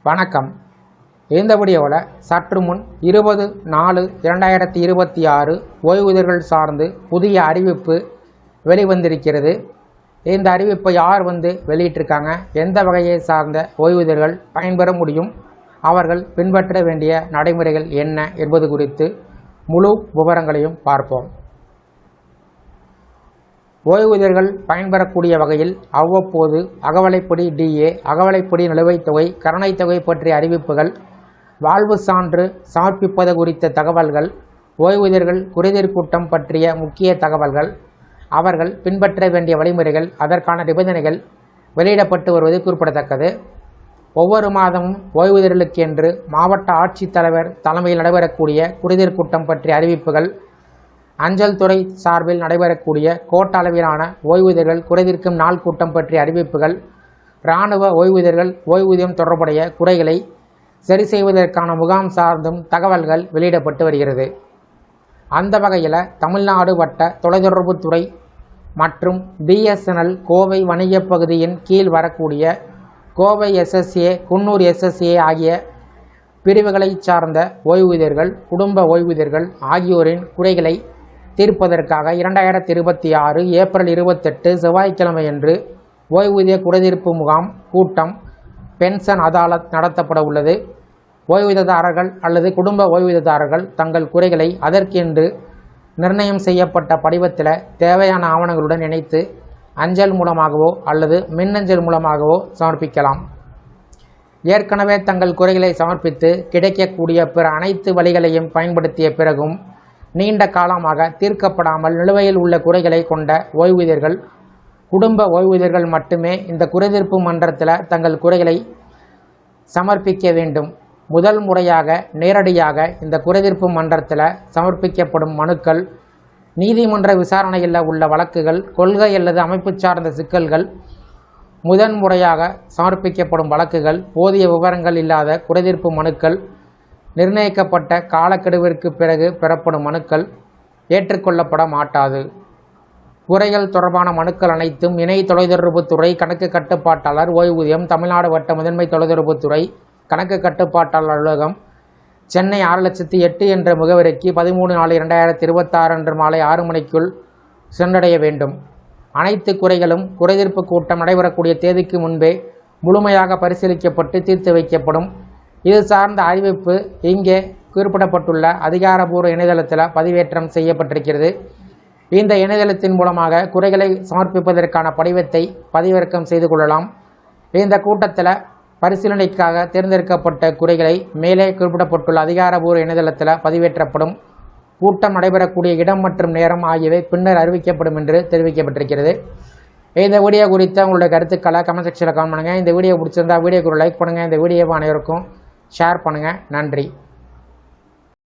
வணக்கம். இந்த வீடியோவில் சற்று முன் 20/4/2026 ஓய்வூதியர்கள் சார்ந்து புதிய அறிவிப்பு வெளிவந்திருக்கிறது. இந்த அறிவிப்பை யார் வெளியிட்டிருக்காங்க, எந்த வகையை சார்ந்த ஓய்வூதியர்கள் பயன்பெற முடியும், அவர்கள் பின்பற்ற வேண்டிய நடைமுறைகள் என்ன என்பது குறித்து முழு விவரங்களையும் பார்ப்போம். ஓய்வூதியர்கள் பயன்பெறக்கூடிய வகையில் அவ்வப்போது அகவலைப்படி DA, அகவலைப்படி நிலுவைத் தொகை, கருணைத் தொகை பற்றிய அறிவிப்புகள், வாழ்வு சான்று சமர்ப்பிப்பது குறித்த தகவல்கள், ஓய்வூதியர்கள் குறைதீர் கூட்டம் பற்றிய முக்கிய தகவல்கள், அவர்கள் பின்பற்ற வேண்டிய வழிமுறைகள், அதற்கான நிபந்தனைகள் வெளியிடப்பட்டு வருவது குறிப்பிடத்தக்கது. ஒவ்வொரு மாதமும் ஓய்வூதியர்களுக்கென்று மாவட்ட ஆட்சித்தலைவர் தலைமையில் நடைபெறக்கூடிய குறைதீர் கூட்டம் பற்றிய அறிவிப்புகள், அஞ்சல் துறை சார்பில் நடைபெறக்கூடிய கோட்ட அளவிலான ஓய்வூதியர்கள் குறைதீர்க்கும் நாள் கூட்டம் பற்றிய அறிவிப்புகள், இராணுவ ஓய்வூதியர்கள் ஓய்வூதியம் தொடர்புடைய குறைகளை சரி செய்வதற்கான முகாம் சார்ந்தும் தகவல்கள் வெளியிடப்பட்டு வருகிறது. அந்த வகையில் தமிழ்நாடு வட்ட தொலைத்தொடர்புத்துறை மற்றும் BSNL கோவை வணிக பகுதியின் கீழ் வரக்கூடிய கோவை SSA, குன்னூர் SSA ஆகிய பிரிவுகளை சார்ந்த ஓய்வூதியர்கள், குடும்ப ஓய்வூதியர்கள் ஆகியோரின் குறைகளை தீர்ப்பதற்காக 2026 ஏப்ரல் 28 செவ்வாய்க்கிழமையன்று ஓய்வூதிய குறைதீர்ப்பு முகாம் கூட்டம் பென்ஷன் அதாலத் நடத்தப்பட உள்ளது. ஓய்வூதியதாரர்கள் அல்லது குடும்ப ஓய்வூதியதாரர்கள் தங்கள் குறைகளை அதற்கென்று நிர்ணயம் செய்யப்பட்ட படிவத்தில் தேவையான ஆவணங்களுடன் இணைத்து அஞ்சல் மூலமாகவோ அல்லது மின்னஞ்சல் மூலமாகவோ சமர்ப்பிக்கலாம். ஏற்கனவே தங்கள் குறைகளை சமர்ப்பித்து கிடைக்கக்கூடிய பிற அனைத்து வழிகளையும் பயன்படுத்திய பிறகும் நீண்ட காலமாக தீர்க்கப்படாமல் நிலுவையில் உள்ள குறைகளை கொண்ட ஓய்வூதியர்கள், குடும்ப ஓய்வூதியர்கள் மட்டுமே இந்த குறைதீர்ப்பு மன்றத்தில் தங்கள் குறைகளை சமர்ப்பிக்க வேண்டும். முதல் முறையாக நேரடியாக இந்த குறைதீர்ப்பு மன்றத்தில் சமர்ப்பிக்கப்படும் மனுக்கள், நீதிமன்ற விசாரணையில் உள்ள வழக்குகள், கொள்கை அல்லது அமைப்பு சார்ந்த சிக்கல்கள், முதன்முறையாக சமர்ப்பிக்கப்படும் வழக்குகள், போதிய விவரங்கள் இல்லாத குறைதீர்ப்பு மனுக்கள், நிர்ணயிக்கப்பட்ட காலக்கெடுவிற்கு பிறகு பெறப்படும் மனுக்கள் ஏற்றுக்கொள்ளப்பட மாட்டாது. குறைகள் தொடர்பான மனுக்கள் அனைத்தும் இணை தொலைத்தொடர்புத்துறை கணக்கு கட்டுப்பாட்டாளர் ஓய்வூதியம், தமிழ்நாடு வட்ட முதன்மை தொலைத்தொடர்புத்துறை கணக்கு கட்டுப்பாட்டாளர் அலுவலகம், சென்னை 6,08,000 என்ற முகவரிக்கு 13/4/2026 அன்று மாலை 6 மணிக்குள் சென்றடைய வேண்டும். அனைத்து குறைகளும் குறைதீர்ப்பு கூட்டம் நடைபெறக்கூடிய தேதிக்கு முன்பே முழுமையாக பரிசீலிக்கப்பட்டு தீர்த்து வைக்கப்படும். இது சார்ந்த அறிவிப்பு இங்கே குறிப்பிடப்பட்டுள்ள அதிகாரப்பூர்வ இணையதளத்தில் பதிவேற்றம் செய்யப்பட்டிருக்கிறது. இந்த இணையதளத்தின் மூலமாக குறைகளை சமர்ப்பிப்பதற்கான படிவத்தை பதிவிறக்கம் செய்து கொள்ளலாம். இந்த கூட்டத்தில் பரிசீலனைக்காக தேர்ந்தெடுக்கப்பட்ட குறைகளை மேலே குறிப்பிடப்பட்டுள்ள அதிகாரப்பூர்வ இணையதளத்தில் பதிவேற்றப்படும். கூட்டம் நடைபெறக்கூடிய இடம் மற்றும் நேரம் ஆகியவை பின்னர் அறிவிக்கப்படும் என்று தெரிவிக்கப்பட்டிருக்கிறது. இந்த வீடியோ குறித்த உங்களுடைய கருத்துக்களை கமெண்ட் செக்ஷனில் கமெண்ட் பண்ணுங்கள். இந்த வீடியோ பிடிச்சிருந்தா வீடியோக்கு ஒரு லைக் பண்ணுங்கள். இந்த வீடியோவை அனைவருக்கும் ஷேர் பண்ணுங்கள். நன்றி.